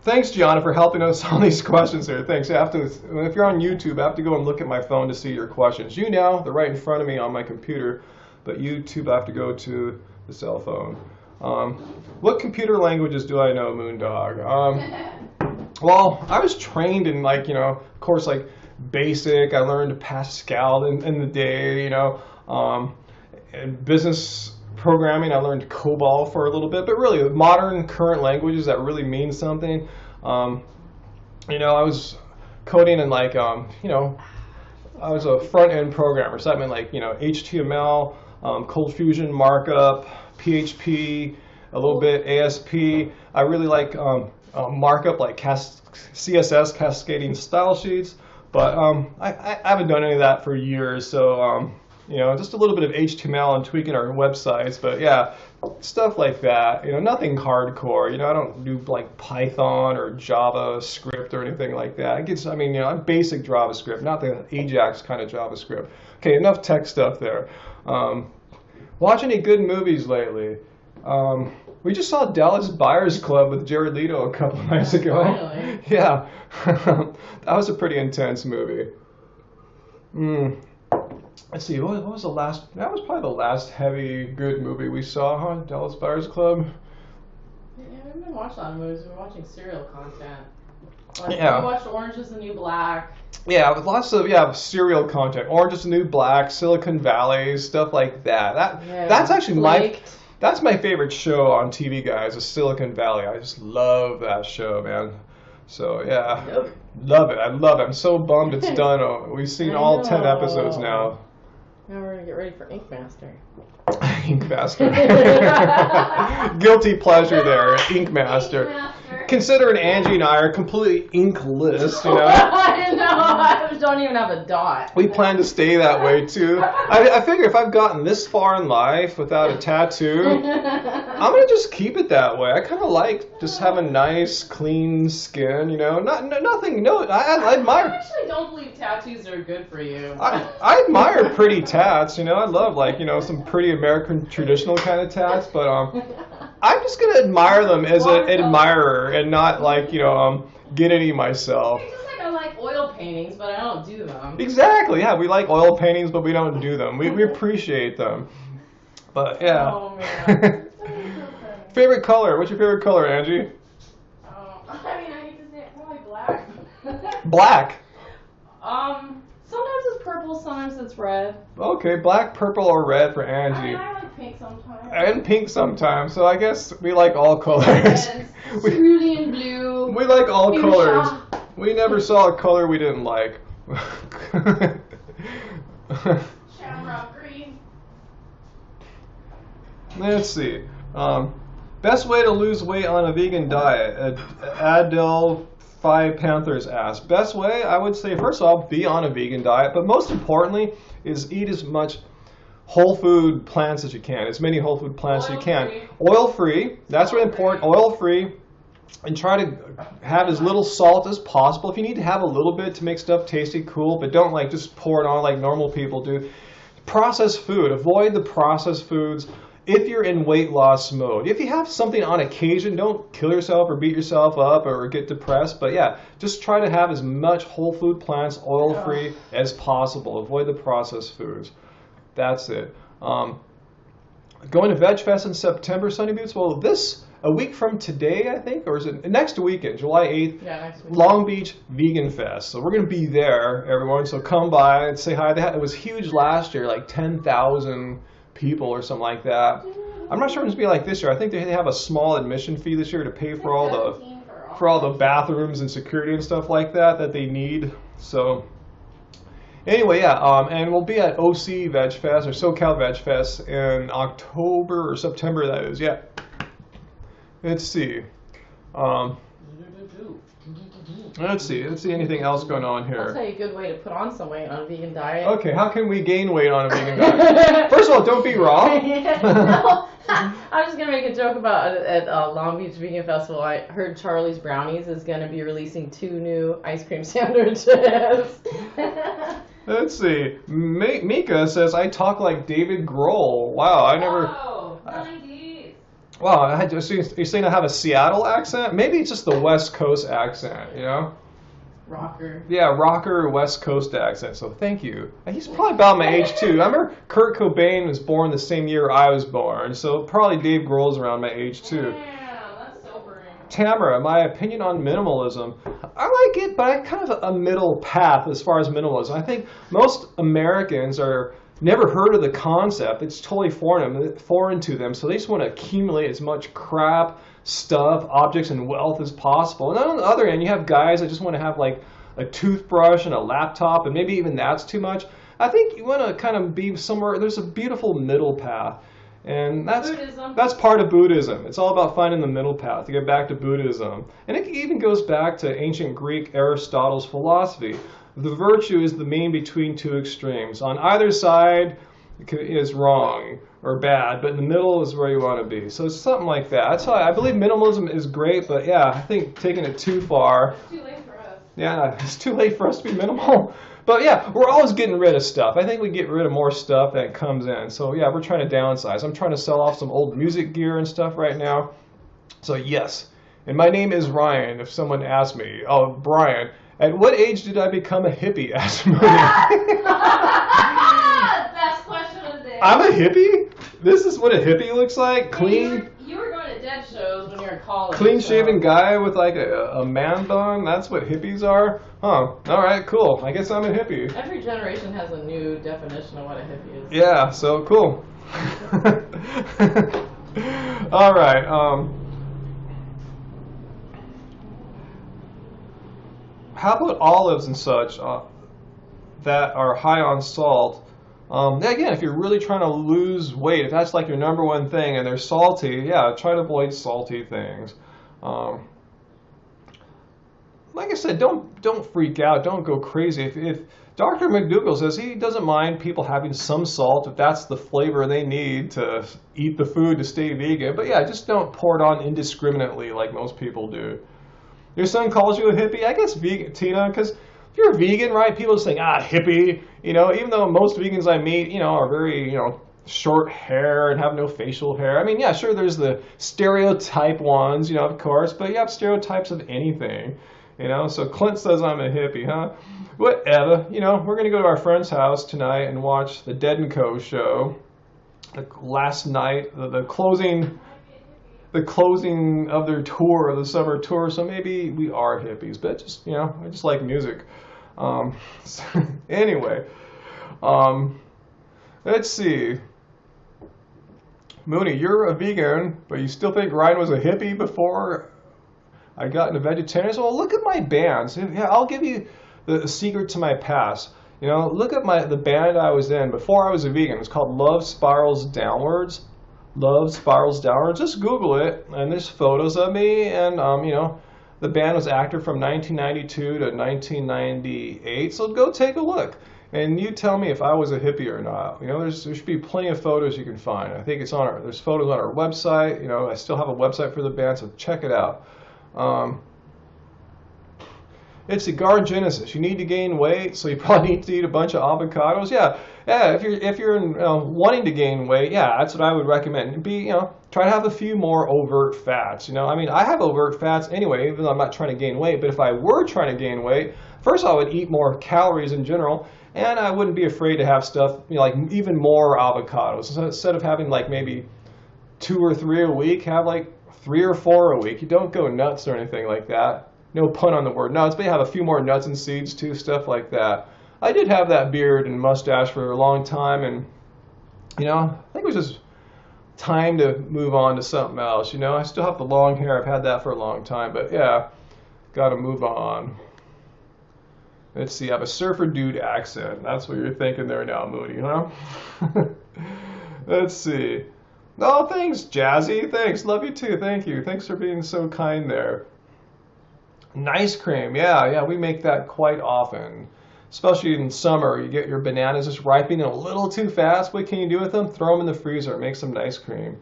Thanks, Gianna, for helping us on these questions here. Thanks. If you're on YouTube, I have to go and look at my phone to see your questions. YouNow, they're right in front of me on my computer, but YouTube, I have to go to the cell phone. What computer languages do I know, Moondog? Well, I was trained in of course, BASIC. I learned Pascal in the day, and business programming. I learned COBOL for a little bit, but really modern current languages that really mean something. I was coding in I was a front-end programmer, so I mean HTML, Cold Fusion markup, PHP, a little bit ASP. I really like markup like CSS, cascading style sheets, but I haven't done any of that for years. So just a little bit of HTML and tweaking our websites, but yeah, stuff like that. Nothing hardcore. I don't do like Python or JavaScript or anything like that. It gets, I'm basic JavaScript, not the Ajax kind of JavaScript. Okay, enough tech stuff there. Watch any good movies lately? We just saw Dallas Buyers Club with Jared Leto a couple of nights ago. Finally. Yeah, that was a pretty intense movie. Let's see, what was the last? That was probably the last heavy good movie we saw, huh? Dallas Buyers Club. Yeah, we haven't been watching a lot of movies. We've been watching serial content. Yeah. We watched Orange is the New Black. Yeah, with lots of serial content. Orange is the New Black, Silicon Valley, stuff like that. That's actually that's my favorite show on TV, guys, is Silicon Valley. I just love that show, man. So yeah, love it. I love it. I'm so bummed it's done. We've seen all 10 episodes now. Now we're gonna get ready for Ink Master. Ink Master. Guilty pleasure there, Ink Master. Considering Angie and I are completely inkless, I know, I don't even have a dot. We plan to stay that way too. I figure if I've gotten this far in life without a tattoo, I'm gonna just keep it that way. I kind of like just having nice, clean skin, nothing. No, I admire. I actually don't believe tattoos are good for you. I admire pretty tats. I love some pretty American traditional kind of tats, but I'm just gonna admire them as an admirer and not get any myself. It's just I like oil paintings, but I don't do them. Exactly. Yeah, we like oil paintings, but we don't do them. We appreciate them. But yeah. Oh man. Favorite color? What's your favorite color, Angie? I hate to say it, probably black. Black. Sometimes it's purple, sometimes it's red. Okay, black, purple, or red for Angie. I like pink sometimes. And pink sometimes. So I guess we like all colors. Yes. Cerulean blue. We like all fuchsia. colors. We never saw a color we didn't like. Shamrock green. Let's see. Best way to lose weight on a vegan diet? Adele 5 Panthers asked. Best way, I would say, first of all, be on a vegan diet. But most importantly is eat as much whole food plants as you can. As many whole food plants as you can. Oil-free. That's really important. Oil-free. And try to have as little salt as possible. If you need to have a little bit to make stuff tasty, cool. But don't just pour it on like normal people do. Processed food. Avoid the processed foods if you're in weight loss mode. If you have something on occasion, don't kill yourself or beat yourself up or get depressed. But yeah, just try to have as much whole food plants, oil-free as possible. Avoid the processed foods. That's it. Going to Veg Fest in September, Sunny Boots? Well, this a week from today, I think, or is it next weekend, July 8th? Yeah, next week. Long Beach Vegan Fest. So we're going to be there, everyone. So come by and say hi. It was huge last year, like 10,000 people or something like that. I'm not sure it's going to be like this year. I think they have a small admission fee this year to pay for all the bathrooms and security and stuff like that they need. So anyway, yeah, and we'll be at OC Veg Fest or SoCal Veg Fest in October or September. That is, yeah. Let's see. Let's see anything else going on I'll here. tell you a good way to put on some weight on a vegan diet. Okay, how can we gain weight on a vegan diet? First of all, don't be raw. No, I was just gonna make a joke about at Long Beach Vegan Festival. I heard Charlie's Brownies is gonna be releasing 2 new ice cream sandwiches. Let's see. Mika says, I talk like David Grohl. Wow, I never... Oh, 90s. Wow, you're saying I have a Seattle accent? Maybe it's just the West Coast accent, you know? Rocker. Yeah, rocker West Coast accent, so thank you. He's probably about my age too. I remember Kurt Cobain was born the same year I was born, so probably Dave Grohl's around my age too. Yeah, that's sobering. Tamara, my opinion on minimalism. I like it, but I kind of a middle path as far as minimalism. I think most Americans are never heard of the concept. It's totally foreign to them, so they just want to accumulate as much crap, stuff, objects, and wealth as possible. And then on the other end, you have guys that just want to have like a toothbrush and a laptop, and maybe even that's too much. I think you want to kind of be somewhere. There's a beautiful middle path, and that's part of Buddhism. It's all about finding the middle path to get back to Buddhism, and it even goes back to ancient Greek Aristotle's philosophy. The virtue is the mean between two extremes. On either side is wrong or bad, but in the middle is where you want to be. So it's something like that. That's why I believe minimalism is great, but yeah, I think taking it too far. It's too late for us. Yeah, it's too late for us to be minimal. But yeah, we're always getting rid of stuff. I think we get rid of more stuff that comes in. So yeah, we're trying to downsize. I'm trying to sell off some old music gear and stuff right now. So yes. And my name is Ryan, if someone asks me. Oh, Brian. At what age did I become a hippie? Asked Mooney. Best question of the day. I'm a hippie? This is what a hippie looks like? Clean? You were going to dead shows when you were in college. Clean-shaven guy with like a man bun? That's what hippies are? Huh. Alright, cool. I guess I'm a hippie. Every generation has a new definition of what a hippie is. Yeah, so cool. Alright, how about olives and such that are high on salt? Again, if you're really trying to lose weight, if that's like your number one thing and they're salty, yeah, try to avoid salty things. Like I said, don't freak out, don't go crazy. If Dr. McDougall says he doesn't mind people having some salt if that's the flavor they need to eat the food to stay vegan, but yeah, just don't pour it on indiscriminately like most people do. Your son calls you a hippie? I guess vegan, Tina, because if you're a vegan, right, people just think, hippie, even though most vegans I meet, are very, short hair and have no facial hair. I mean, yeah, sure, there's the stereotype ones, of course, but you have stereotypes of anything, so Clint says I'm a hippie, huh? Whatever, we're going to go to our friend's house tonight and watch the Dead & Co. show. Last night, the closing of their tour, the summer tour, so maybe we are hippies, but just, I just like music. Anyway, let's see. Mooney, you're a vegan, but you still think Ryan was a hippie before I got into vegetarianism? Well, look at my bands. Yeah, I'll give you the secret to my past. Look at the band I was in before I was a vegan. It's called Love Spirals Downwards. Love Spirals Downwards. Just Google it, and there's photos of me, and the band was active from 1992 to 1998. So go take a look, and you tell me if I was a hippie or not. There should be plenty of photos you can find. I think there's photos on our website. I still have a website for the band, so check it out. It's the Garden Genesis. You need to gain weight, so you probably need to eat a bunch of avocados. Yeah. If you're wanting to gain weight, yeah, that's what I would recommend. Try to have a few more overt fats. I have overt fats anyway, even though I'm not trying to gain weight. But if I were trying to gain weight, first I would eat more calories in general, and I wouldn't be afraid to have stuff like even more avocados. So instead of having like maybe 2 or 3 a week, have like 3 or 4 a week. You don't go nuts or anything like that. No pun on the word nuts, but you have a few more nuts and seeds too, stuff like that. I did have that beard and mustache for a long time, and I think it was just time to move on to something else. I still have the long hair. I've had that for a long time, but yeah, got to move on. Let's see, I have a surfer dude accent. That's what you're thinking there now, Moody, huh? Let's see. Oh, thanks, Jazzy. Thanks. Love you too. Thank you. Thanks for being so kind there. Nice cream. Yeah, we make that quite often. Especially in summer, you get your bananas just ripening a little too fast. What can you do with them? Throw them in the freezer. Make some nice cream.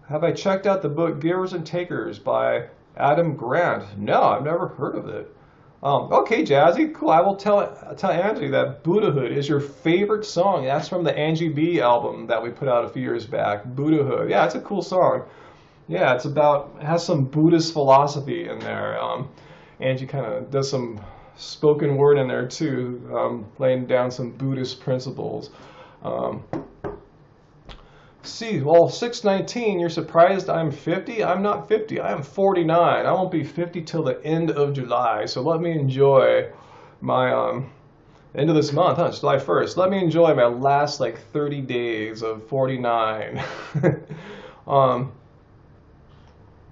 Have I checked out the book Givers and Takers by Adam Grant? No, I've never heard of it. Okay, Jazzy, cool. I will tell Angie that Buddhahood is your favorite song. That's from the Angie B album that we put out a few years back. Buddhahood. Yeah, it's a cool song. Yeah, it has some Buddhist philosophy in there. Angie kind of does some spoken word in there too, laying down some Buddhist principles. See, well, 619, you're surprised I'm 50? I'm not 50, I am 49. I won't be 50 till the end of July, so let me enjoy my, end of this month, huh, July 1st. Let me enjoy my last, 30 days of 49.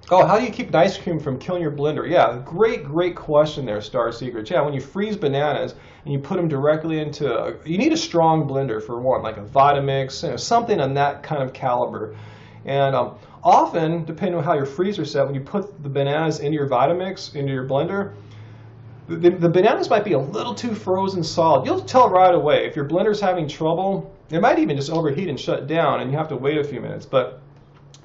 Oh, how do you keep ice cream from killing your blender? Yeah, great question there, Star Secrets. Yeah, when you freeze bananas and you put them directly into, you need a strong blender for one, like a Vitamix, something on that kind of caliber. And often, depending on how your freezer's set, when you put the bananas into your Vitamix, into your blender, the bananas might be a little too frozen solid. You'll tell right away. If your blender's having trouble, it might even just overheat and shut down and you have to wait a few minutes. But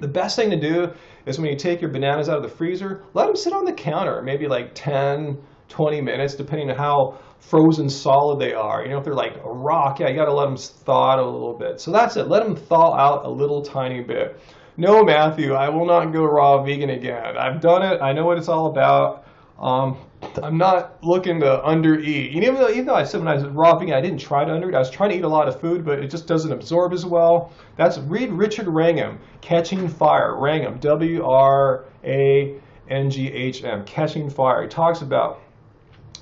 the best thing to do is when you take your bananas out of the freezer, let them sit on the counter, maybe 10, 20 minutes, depending on how frozen solid they are. If they're like a rock, yeah, you got to let them thaw out a little bit. So that's it. Let them thaw out a little tiny bit. No, Matthew, I will not go raw vegan again. I've done it. I know what it's all about. I'm not looking to undereat. Even though I said when I was raw vegan, I didn't try to undereat. I was trying to eat a lot of food, but it just doesn't absorb as well. Read Richard Wrangham, Catching Fire. Wrangham, W-R-A-N-G-H-M, Catching Fire. He talks about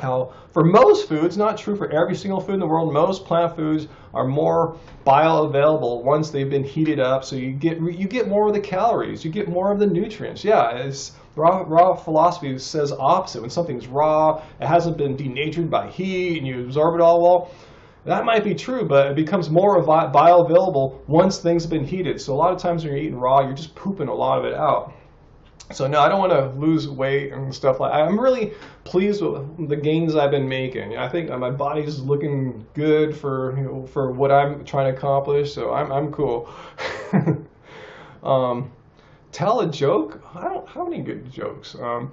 how for most foods, not true for every single food in the world, most plant foods are more bioavailable once they've been heated up. So you get more of the calories, you get more of the nutrients. Yeah, it's raw philosophy says opposite. When something's raw, it hasn't been denatured by heat, and you absorb it all well. That might be true, but it becomes more bioavailable once things have been heated. So a lot of times when you're eating raw, you're just pooping a lot of it out. So no, I don't want to lose weight and stuff like that. I'm really pleased with the gains I've been making. I think my body's looking good for what I'm trying to accomplish. So I'm cool. Tell a joke? I don't have any good jokes. Have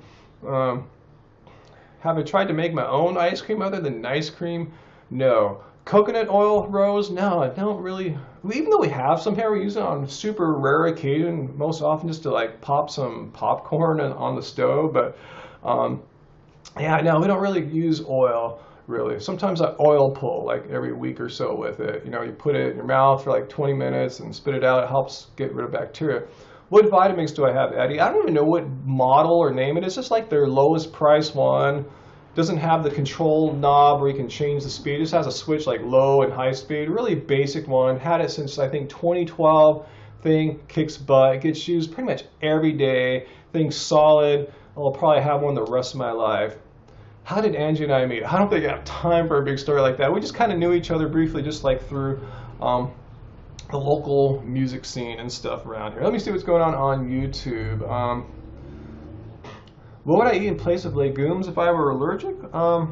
I tried to make my own ice cream other than ice cream? No. Coconut oil, Rose? No, I don't really. Even though we have some here, we use it on super rare occasion, most often just to pop some popcorn on the stove. But yeah, no, we don't really use oil, really. Sometimes I oil pull every week or so with it. You put it in your mouth for 20 minutes and spit it out. It helps get rid of bacteria. What Vitamix do I have, Eddie? I don't even know what model or name it is. It's just their lowest price one. Doesn't have the control knob where you can change the speed. It just has a switch low and high speed. Really basic one. Had it since I think 2012. Thing kicks butt. Gets used pretty much every day. Thing's solid. I'll probably have one the rest of my life. How did Angie and I meet? I don't think I have time for a big story like that. We just kind of knew each other briefly, just through the local music scene and stuff around here. Let me see what's going on YouTube. What would I eat in place of legumes if I were allergic? I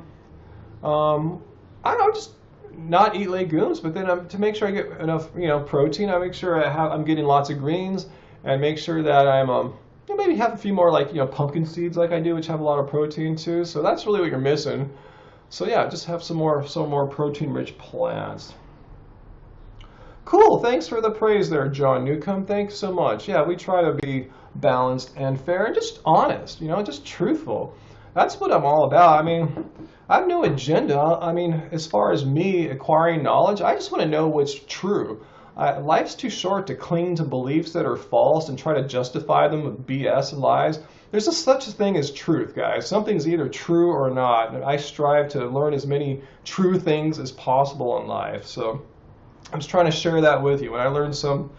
don't know, just not eat legumes, but then to make sure I get enough, protein, I make sure I'm getting lots of greens, and make sure that I'm maybe have a few more pumpkin seeds like I do, which have a lot of protein too. So that's really what you're missing. So yeah, just have some more protein-rich plants. Cool, thanks for the praise there, John Newcomb. Thanks so much. Yeah, we try to be balanced and fair and just honest, just truthful. That's what I'm all about. I mean, I have no agenda. I mean, as far as me acquiring knowledge, I just want to know what's true. Life's too short to cling to beliefs that are false and try to justify them with BS and lies. There's such a thing as truth, guys. Something's either true or not. And I strive to learn as many true things as possible in life. So I'm just trying to share that with you. When I learn some,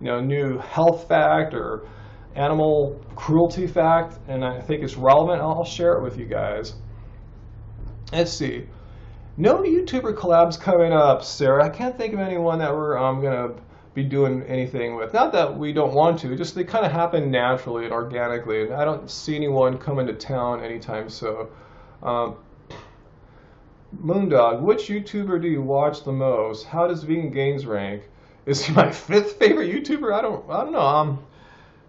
new health fact or animal cruelty fact, and I think it's relevant, I'll share it with you guys. Let's see. No YouTuber collabs coming up, Sarah. I can't think of anyone that we're going to be doing anything with. Not that we don't want to, just they kind of happen naturally and organically, and I don't see anyone coming to town anytime soon. Moondog, which YouTuber do you watch the most? How does Vegan Gains rank? Is he my 5th favorite YouTuber? I don't know.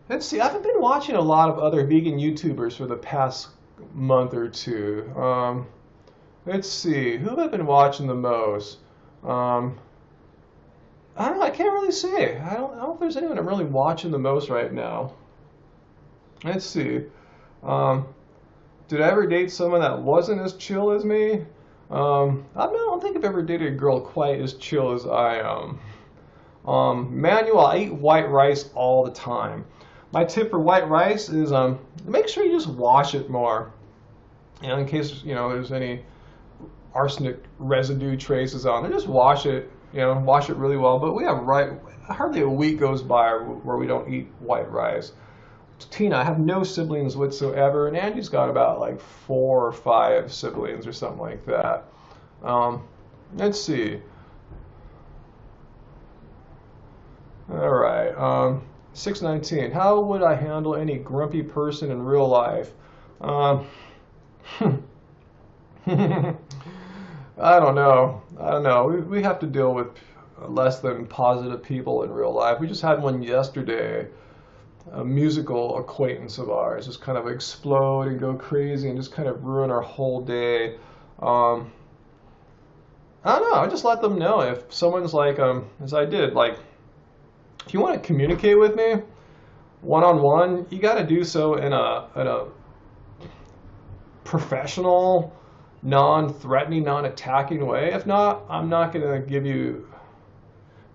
Let's see. I haven't been watching a lot of other vegan YouTubers for the past month or two. Let's see. Who have I been watching the most? I don't know. I can't really say. I don't know if there's anyone I'm really watching the most right now. Let's see. Did I ever date someone that wasn't as chill as me? I don't think I've ever dated a girl quite as chill as I am. Manuel, I eat white rice all the time. My tip for white rice is make sure you just wash it more. In case there's any arsenic residue traces on there, just wash it. Wash it really well. But we have hardly a week goes by where we don't eat white rice. Tina, I have no siblings whatsoever, and Angie's got about like 4 or 5 siblings or something like that. Let's see. All right. 619. How would I handle any grumpy person in real life? I don't know. We have to deal with less than positive people in real life. We just had one yesterday. A musical acquaintance of ours just kind of explode and go crazy and just kind of ruin our whole day. I don't know. I just let them know if someone's like, as I did, like, if you want to communicate with me one-on-one, you got to do so in a professional, non-threatening, non-attacking way. If not, I'm not going to give you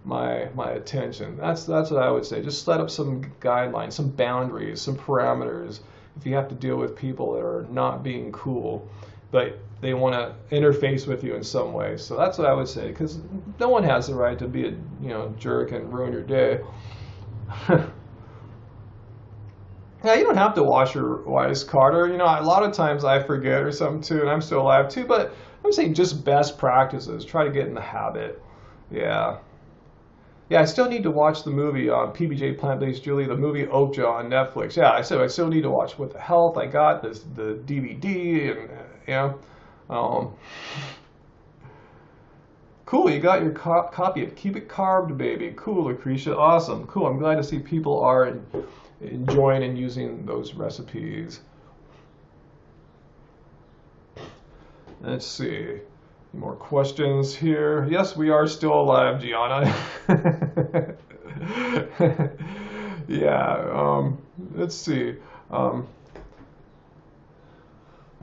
my attention. That's what I would say. Just set up some guidelines, some boundaries, some parameters. If you have to deal with people that are not being cool, but they want to interface with you in some way. So that's what I would say, because no one has the right to be a jerk and ruin your day. Yeah, you don't have to wash your rice, Carter. A lot of times I forget or something too, and I'm still alive too. But I'm saying just best practices. Try to get in the habit. Yeah. Yeah, I still need to watch the movie on PBJ Plant-Based Julie, the movie Okja on Netflix. Yeah, I said I still need to watch What the Health. I got the DVD, and cool. You got your copy of Keep It Carved, baby. Cool, Lucretia. Awesome. Cool. I'm glad to see people are enjoying and using those recipes. Let's see. More questions here. Yes, we are still alive, Gianna. Yeah. Let's see.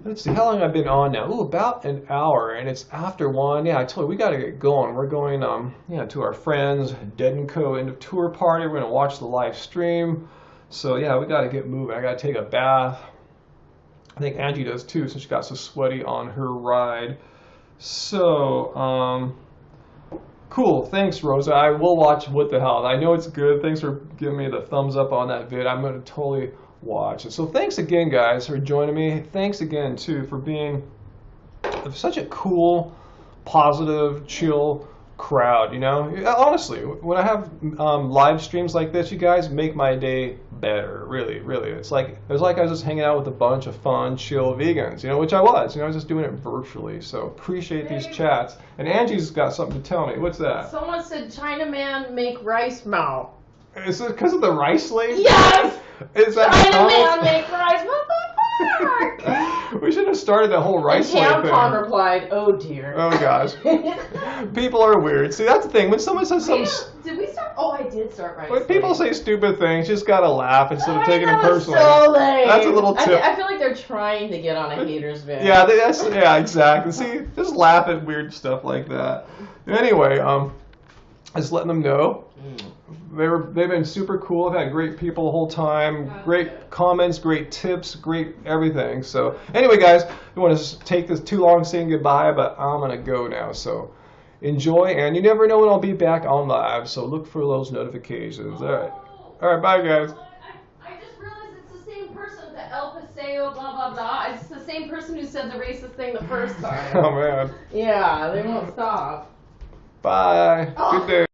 Let's see. How long I've been on now? Ooh, about an hour, and it's after 1. Yeah, I told you we got to get going. We're going to our friends Dead & Co. end of tour party. We're gonna watch the live stream. So yeah, we got to get moving. I got to take a bath. I think Angie does too, since she got so sweaty on her ride. So, cool. Thanks, Rosa. I will watch What the Hell. I know it's good. Thanks for giving me the thumbs up on that vid. I'm going to totally watch it. So thanks again, guys, for joining me. Thanks again, too, for being such a cool, positive, chill crowd, Honestly, when I have live streams like this, you guys make my day better. Really, really. It was like I was just hanging out with a bunch of fun, chill vegans, which I was. I was just doing it virtually. So appreciate these chats. And Angie's got something to tell me. What's that? Someone said Chinaman make rice mouth. Is it because of the rice lady? Yes! Is that Chinaman make rice mouth? We should have started the whole rice lady thing. Tampon replied, "Oh dear." Oh gosh. People are weird. See, that's the thing. When someone says something... Did we start? Oh, I did start rice. When people say stupid things, you just gotta laugh instead of taking it personally. So lame. That's a little tip. I feel like they're trying to get on a haters vid. Yeah, exactly. See, just laugh at weird stuff like that. Anyway, just letting them know. They've been super cool. I've had great people the whole time. Great comments, great tips, great everything. So anyway, guys, I don't want to take this too long saying goodbye, but I'm gonna go now. So enjoy, and you never know when I'll be back on live. So look for those notifications. All right, bye, guys. I just realized it's the same person, the El Paseo, blah blah blah. It's the same person who said the racist thing the first time. Oh man. Yeah, they won't stop. Bye. Good day.